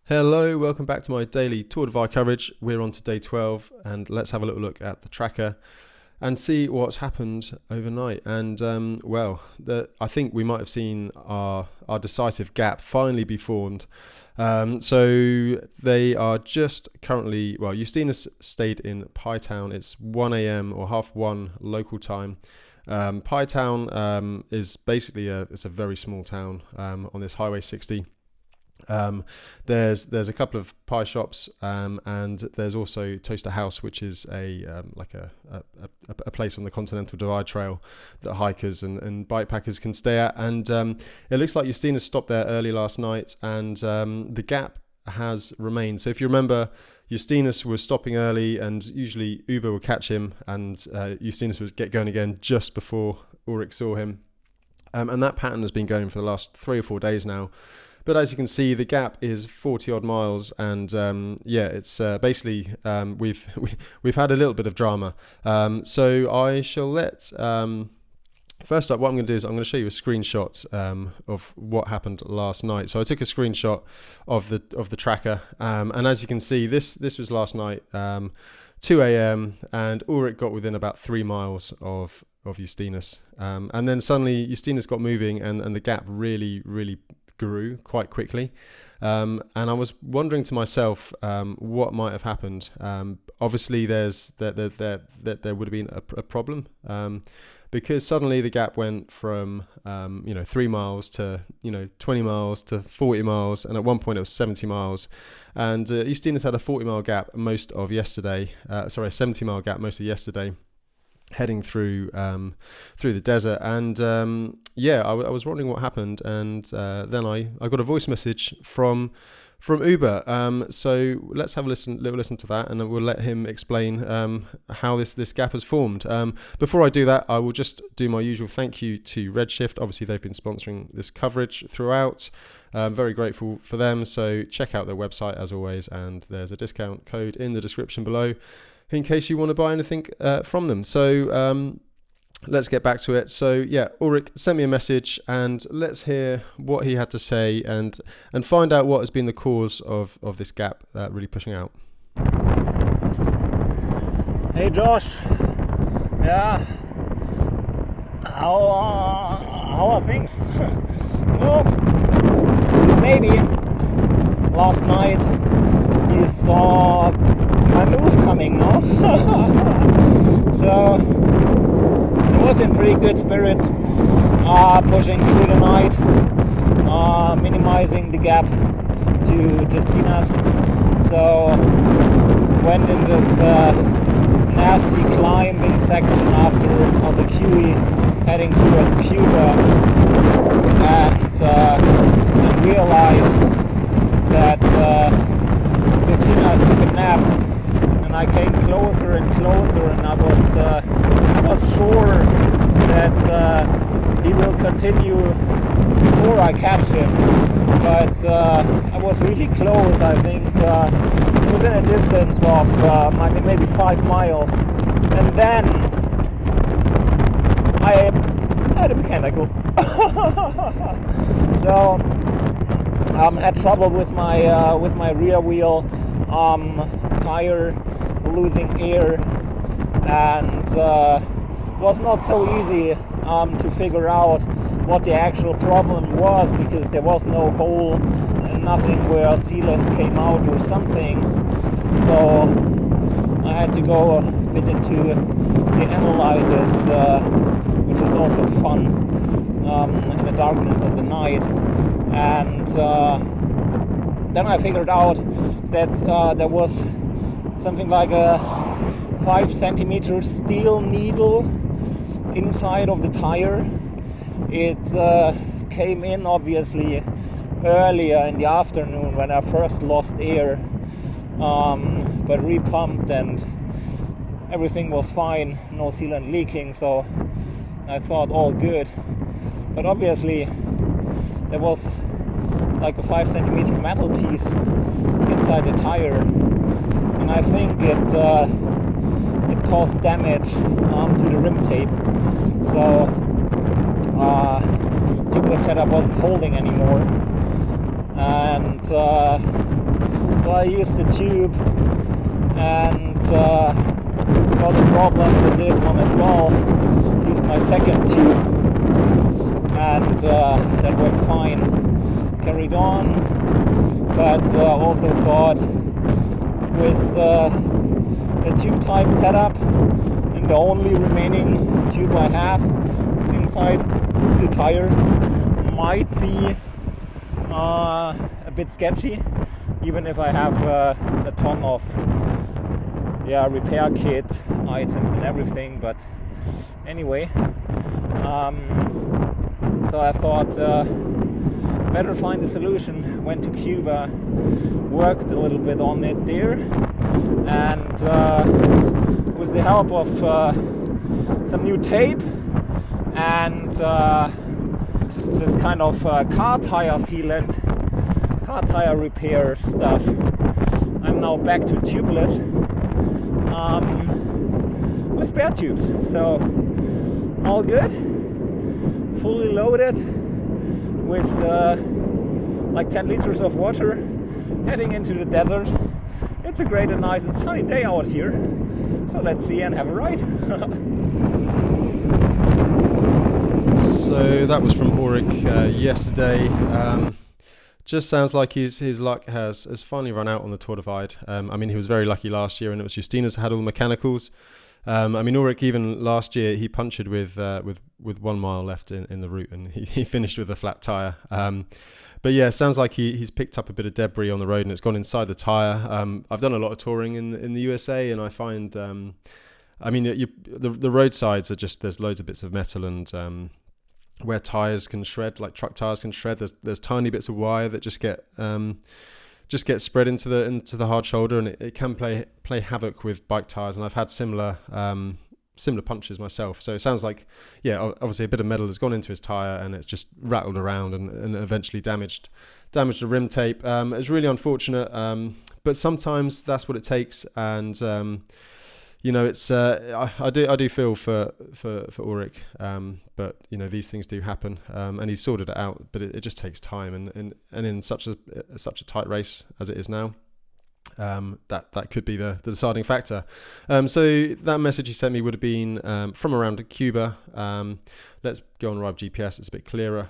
Hello, welcome back to my daily Tour de Vie coverage. We're on to day 12 and let's have a little look at the tracker and see what's happened overnight. And I think we might have seen our decisive gap finally be formed. So they are just currently, Yustinus stayed in Pie Town. It's 1 a.m. or 1:30 local time. Pie Town is basically it's a very small town on this Highway 60. There's a couple of pie shops, and there's also Toaster House, which is a place on the Continental Divide Trail that hikers and bikepackers can stay at. And it looks like Yustinus stopped there early last night, and the gap has remained. So if you remember, Yustinus was stopping early, and usually Uber would catch him, and Yustinus would get going again just before Ulrich saw him. And that pattern has been going for the last 3 or 4 days now. But as you can see, the gap is 40 odd miles, and it's basically we've had a little bit of drama. So I shall let first up, what I'm going to do is I'm going to show you a screenshot of what happened last night. So I took a screenshot of the tracker, and as you can see, this was last night, 2 a.m. and Ulrich got within about 3 miles of Yustinus, and then suddenly Yustinus got moving, and the gap really grew quite quickly, and I was wondering to myself what might have happened. Obviously there would have been a problem, because suddenly the gap went from 3 miles to 20 miles to 40 miles, and at one point it was 70 miles, and Yustinus had a 40-mile gap most of yesterday, a 70-mile gap most of yesterday, heading through the desert. And I was wondering what happened, and then I got a voice message from Uber. So let's have a little listen to that, and then we'll let him explain how this gap has formed. Before I do that, I will just do my usual thank you to Redshift. Obviously, they've been sponsoring this coverage throughout. I'm very grateful for them. So check out their website as always, and there's a discount code in the description below in case you want to buy anything from them. So let's get back to it. So Ulrich sent me a message, and let's hear what he had to say and find out what has been the cause of this gap really pushing out. Hey Josh, how are things? Well, maybe last night you saw my move coming, no? So I was in pretty good spirits, pushing through the night, minimizing the gap to Yustinus. So went in this nasty climbing section after the Kiwi, heading towards Cuba, and realized that Yustinus took a nap, and I came closer and closer, and I was sure that he will continue before I catch him, but I was really close. I think it was in a distance of maybe 5 miles, and then I had a mechanical. So had trouble with my rear wheel, tire losing air, and was not so easy to figure out what the actual problem was, because there was no hole and nothing where sealant came out or something. So I had to go a bit into the analysis, which is also fun in the darkness of the night. And then I figured out that there was something like a 5 centimeter steel needle inside of the tire. It came in obviously earlier in the afternoon when I first lost air, but repumped and everything was fine, no sealant leaking, so I thought all good. But obviously there was like a 5 centimeter metal piece inside the tire, and I think it caused damage to the rim tape. So tubular setup wasn't holding anymore, and So I used the tube, and got a problem with this one as well. Used my second tube, and that went fine. Carried on, but also thought with a tube type setup, and the only remaining tube I have is inside the tire, might be a bit sketchy, even if I have a ton of repair kit items and everything. But anyway, so I thought better find a solution. Went to Cuba, worked a little bit on it there, and with the help of some new tape and this kind of car tire sealant, car tire repair stuff, I'm now back to tubeless with spare tubes. So all good, fully loaded with like 10 liters of water, heading into the desert. It's a great and nice and sunny day out here, so let's see and have a ride. So that was from Ulrich yesterday. Just sounds like his luck has finally run out on the Tour Divide. I mean, he was very lucky last year, and it was Yustinus that had all the mechanicals. I mean, Ulrich, even last year, he punctured with 1 mile left in the route, and he finished with a flat tyre. But yeah, it sounds like he's picked up a bit of debris on the road, and it's gone inside the tyre. I've done a lot of touring in the USA, and I find, I mean, the roadsides are just, there's loads of bits of metal, and where tyres can shred, like truck tyres can shred, there's tiny bits of wire that just get spread into the hard shoulder, and it can play havoc with bike tyres. And I've had similar punches myself. So it sounds like, yeah, obviously a bit of metal has gone into his tyre, and it's just rattled around and eventually damaged the rim tape. It's really unfortunate, but sometimes that's what it takes. And you know, it's I do feel for Ulrich, but you know, these things do happen, and he's sorted it out. But it just takes time, and in such a tight race as it is now, that could be the deciding factor. So that message he sent me would have been from around Cuba. Let's go on Rive GPS; it's a bit clearer.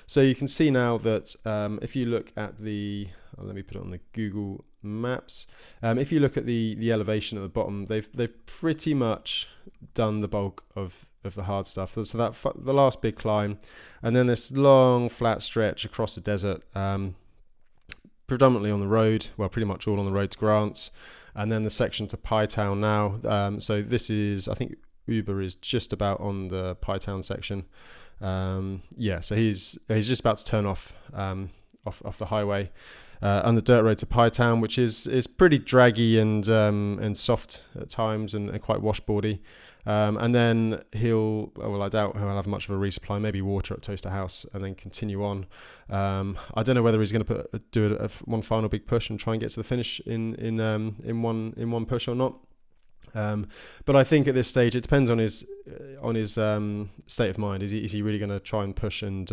So you can see now that if you look at let me put it on the Google Maps. If you look at the elevation at the bottom, they've pretty much done the bulk of the hard stuff. So that the last big climb, and then this long flat stretch across the desert, predominantly on the road. Well, pretty much all on the road to Grants, and then the section to Pie Town now. So this is, I think Uber is just about on the Pie Town section. So he's just about to turn off the highway. On the dirt road to Pie Town, which is pretty draggy and soft at times, and quite washboardy. And then I doubt he'll have much of a resupply, maybe water at Toaster House, and then continue on. I don't know whether he's going to do one final big push and try and get to the finish in one push or not. But I think at this stage it depends on his state of mind. Is he really going to try and push and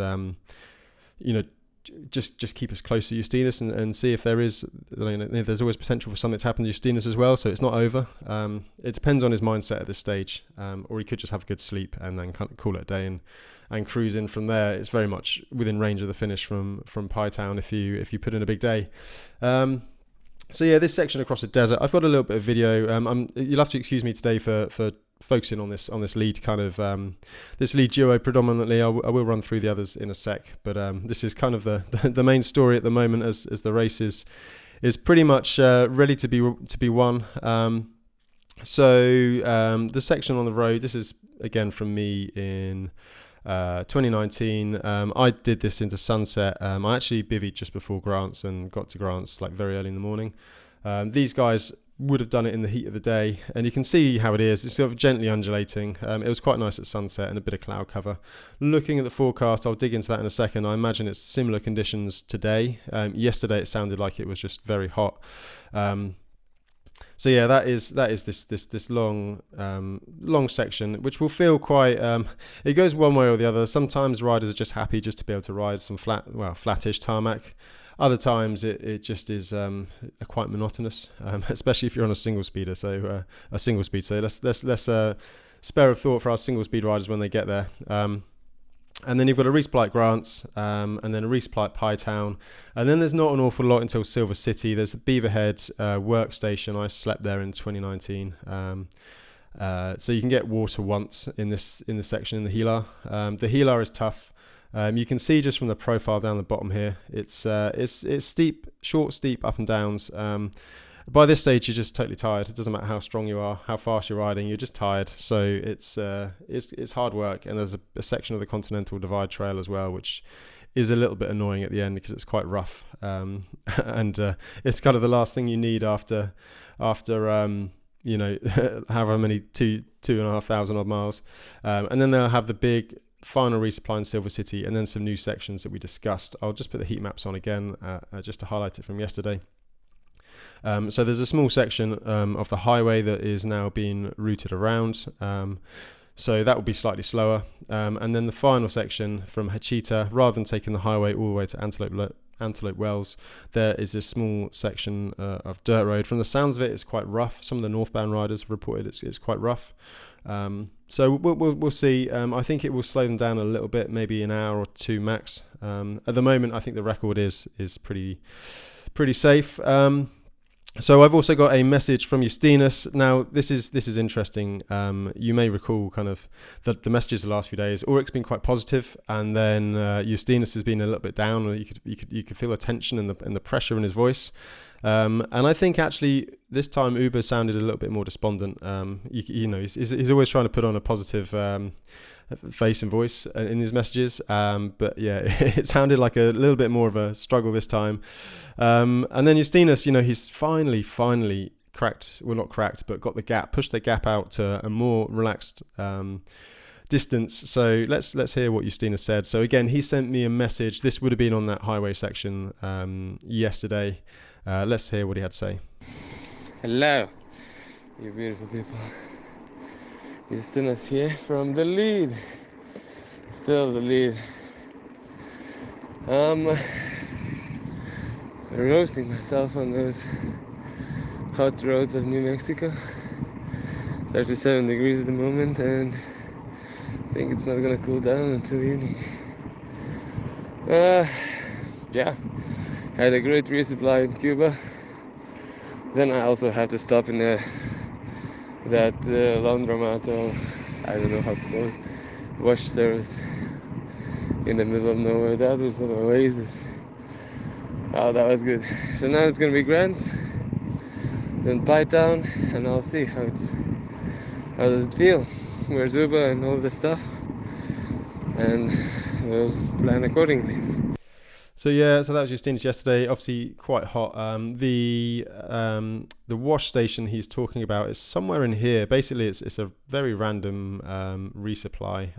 just keep us close to Yustinus and see if there's always potential for something to happen to Yustinus as well, so it's not over. It depends on his mindset at this stage, or he could just have a good sleep and then kind of call it a day and cruise in from there. It's very much within range of the finish from Pie Town if you put in a big day. So yeah, this section across the desert, I've got a little bit of video. You'll have to excuse me today for focusing on this lead kind of this lead duo predominantly. I will run through the others in a sec, but this is kind of the main story at the moment as the race is pretty much ready to be won. So the section on the road, this is again from me in 2019. I did this into sunset. I actually bivvied just before Grants and got to Grants like very early in the morning. These guys would have done it in the heat of the day, and you can see how it is. It's sort of gently undulating. It was quite nice at sunset and a bit of cloud cover. Looking at the forecast, I'll dig into that in a second. I imagine it's similar conditions today. Yesterday it sounded like it was just very hot. So yeah, that is this long section, which will feel quite. It goes one way or the other. Sometimes riders are just happy just to be able to ride some flattish tarmac. Other times it just is quite monotonous, especially if you're on a single speed. So let's spare a thought for our single speed riders when they get there. And then you've got a resupply at Grants, and then a resupply at Pytown. And then there's not an awful lot until Silver City. There's the Beaverhead workstation. I slept there in 2019. So you can get water once in this section in the Helar. The Helar is tough. You can see just from the profile down the bottom here, it's steep, short, steep up and downs. By this stage, you're just totally tired. It doesn't matter how strong you are, how fast you're riding, you're just tired. So it's hard work. And there's a section of the Continental Divide Trail as well, which is a little bit annoying at the end because it's quite rough. And it's kind of the last thing you need after however many 2,500 odd miles. And then they'll have the big final resupply in Silver City, and then some new sections that we discussed. I'll just put the heat maps on again just to highlight it from yesterday. So there's a small section of the highway that is now being routed around. So that will be slightly slower. And then the final section from Hachita, rather than taking the highway all the way to Antelope Wells, there is a small section of dirt road. From the sounds of it, it's quite rough. Some of the northbound riders have reported it's quite rough. So we'll see. I think it will slow them down a little bit, maybe an hour or two max. At the moment, I think the record is pretty safe. So I've also got a message from Yustinus. Now this is interesting. You may recall kind of the messages the last few days. Ulrich's been quite positive, and then Yustinus has been a little bit down. You could feel the tension and the pressure in his voice. And I think actually this time Uber sounded a little bit more despondent. He's always trying to put on a positive face and voice in his messages, but yeah, it sounded like a little bit more of a struggle this time. And then Yustinus, he's finally cracked, well, not cracked, but got the gap, pushed the gap out to a more relaxed distance. So let's hear what Yustinus said. So again, he sent me a message. This would have been on that highway section yesterday. Let's hear what he had to say. Hello, you beautiful people. Yustinus here from the lead. Still the lead. Roasting myself on those hot roads of New Mexico. 37 degrees at the moment, and I think it's not gonna cool down until evening. Yeah, had a great resupply in Cuba. Then I also had to stop in that laundromat, or I don't know how to call it, wash service in the middle of nowhere. That was an oasis. Oh, that was good. So now it's gonna be Grants, then Pytown, and I'll see how does it feel. Where's Uber and all this stuff, and we'll plan accordingly. So that was Yustinus yesterday. Obviously quite hot. The wash station he's talking about is somewhere in here. Basically, it's a very random resupply.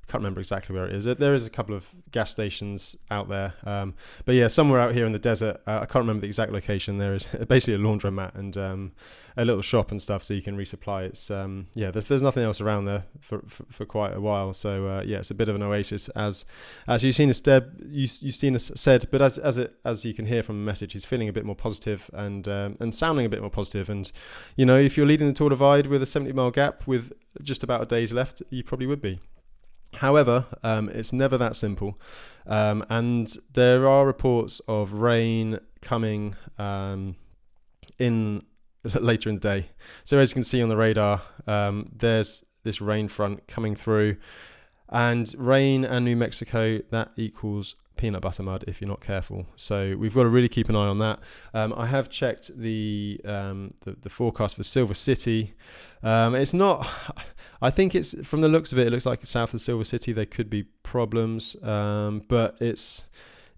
I can't remember exactly where it is. There is a couple of gas stations out there, but yeah, somewhere out here in the desert. I can't remember the exact location. There is basically a laundromat and a little shop and stuff, so you can resupply. It's there's nothing else around there for quite a while. So it's a bit of an oasis, as Yustinus said. But as you can hear from the message, he's feeling a bit more positive and sounding a bit more positive. And if you're leading the Tour Divide with a 70-mile gap with just about a day's left, you probably would be. However, it's never that simple, and there are reports of rain coming in later in the day. So as you can see on the radar, there's this rain front coming through, and rain and New Mexico, that equals peanut butter mud if you're not careful. So we've got to really keep an eye on that. I have checked the forecast for Silver City. It's not. I think it's, from the looks of it, it looks like south of Silver City there could be problems, but it's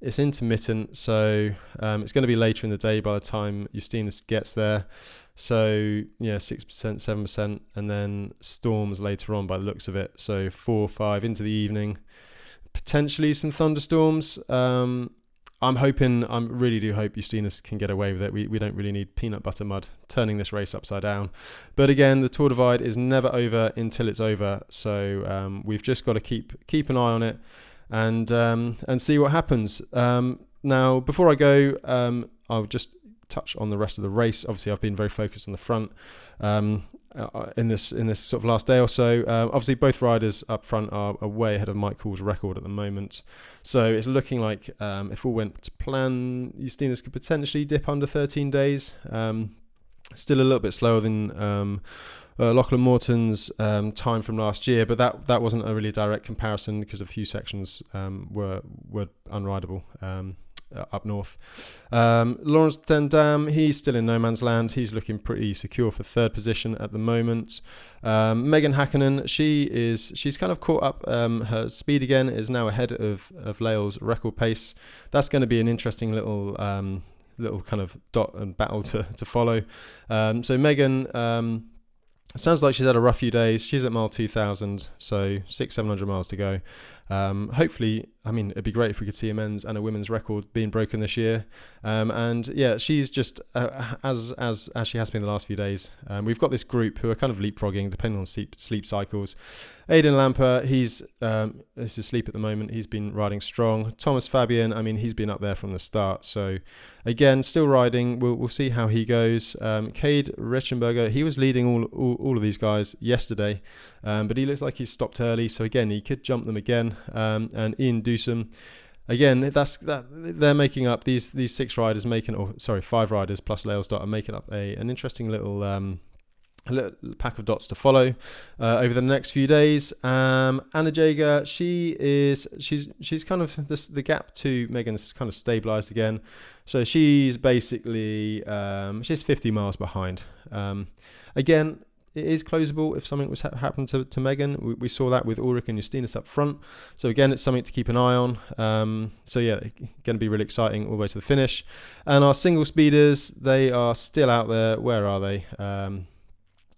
intermittent. So it's going to be later in the day by the time Yustinus gets there. So 6%, 7%, and then storms later on by the looks of it. So 4 or 5 into the evening. Potentially some thunderstorms. I really do hope Yustinus can get away with it. We don't really need peanut butter mud turning this race upside down. But again, the Tour Divide is never over until it's over. So we've just got to keep an eye on it and see what happens. Now, before I go, I'll just touch on the rest of the race. Obviously, I've been very focused on the front in this sort of last day or so. Obviously, both riders up front are way ahead of Mike Hall's record at the moment. So it's looking like if all went to plan, Yustinus could potentially dip under 13 days. Still a little bit slower than Lachlan Morton's time from last year, but that wasn't a really direct comparison because a few sections were unrideable up north. Lawrence Tendam, he's still in no man's land. He's looking pretty secure for third position at the moment. Megan Hakkinen, she's kind of caught up. Her speed again is now ahead of Lael's record pace. That's going to be an interesting little kind of dot and battle to follow. So Megan, it sounds like she's had a rough few days. She's at mile 2000, so 600-700 miles to go. Hopefully, I mean, it'd be great if we could see a men's and a women's record being broken this year. And yeah, she's just as she has been the last few days. We've got this group who are kind of leapfrogging depending on sleep cycles. Aidan Lamper, he's asleep at the moment. He's been riding strong. Thomas Fabian, I mean, he's been up there from the start. So again, still riding. We'll see how he goes. Cade Reichenberger, he was leading all of these guys yesterday, but he looks like he's stopped early. So again, he could jump them again. And Ian Dewsome, again, they're making up these 6 riders five riders plus Lael's dot are making up an interesting little pack of dots to follow over the next few days. Anna Jaeger, she's kind of the gap to Megan's kind of stabilized again, so she's basically she's 50 miles behind. Again, it is closable if something was happened to Megan. We saw that with Ulrich and Yustinus up front. So again, it's something to keep an eye on. So yeah, going to be really exciting all the way to the finish. And our single speeders, they are still out there. Where are they?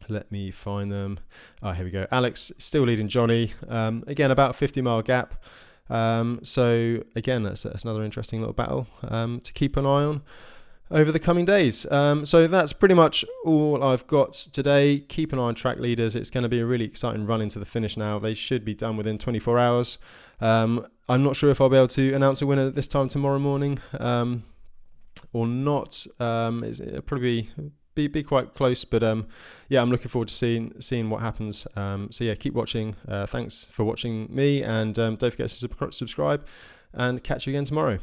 Let me find them. Here we go. Alex still leading Johnny. Again, about a 50-mile gap. So again, that's another interesting little battle to keep an eye on over the coming days. So that's pretty much all I've got today. Keep an eye on track leaders. It's going to be a really exciting run into the finish now. They should be done within 24 hours. I'm not sure if I'll be able to announce a winner this time tomorrow morning or not. It'll probably be quite close, but yeah, I'm looking forward to seeing what happens. So yeah, keep watching. Thanks for watching me, and don't forget to subscribe, and catch you again tomorrow.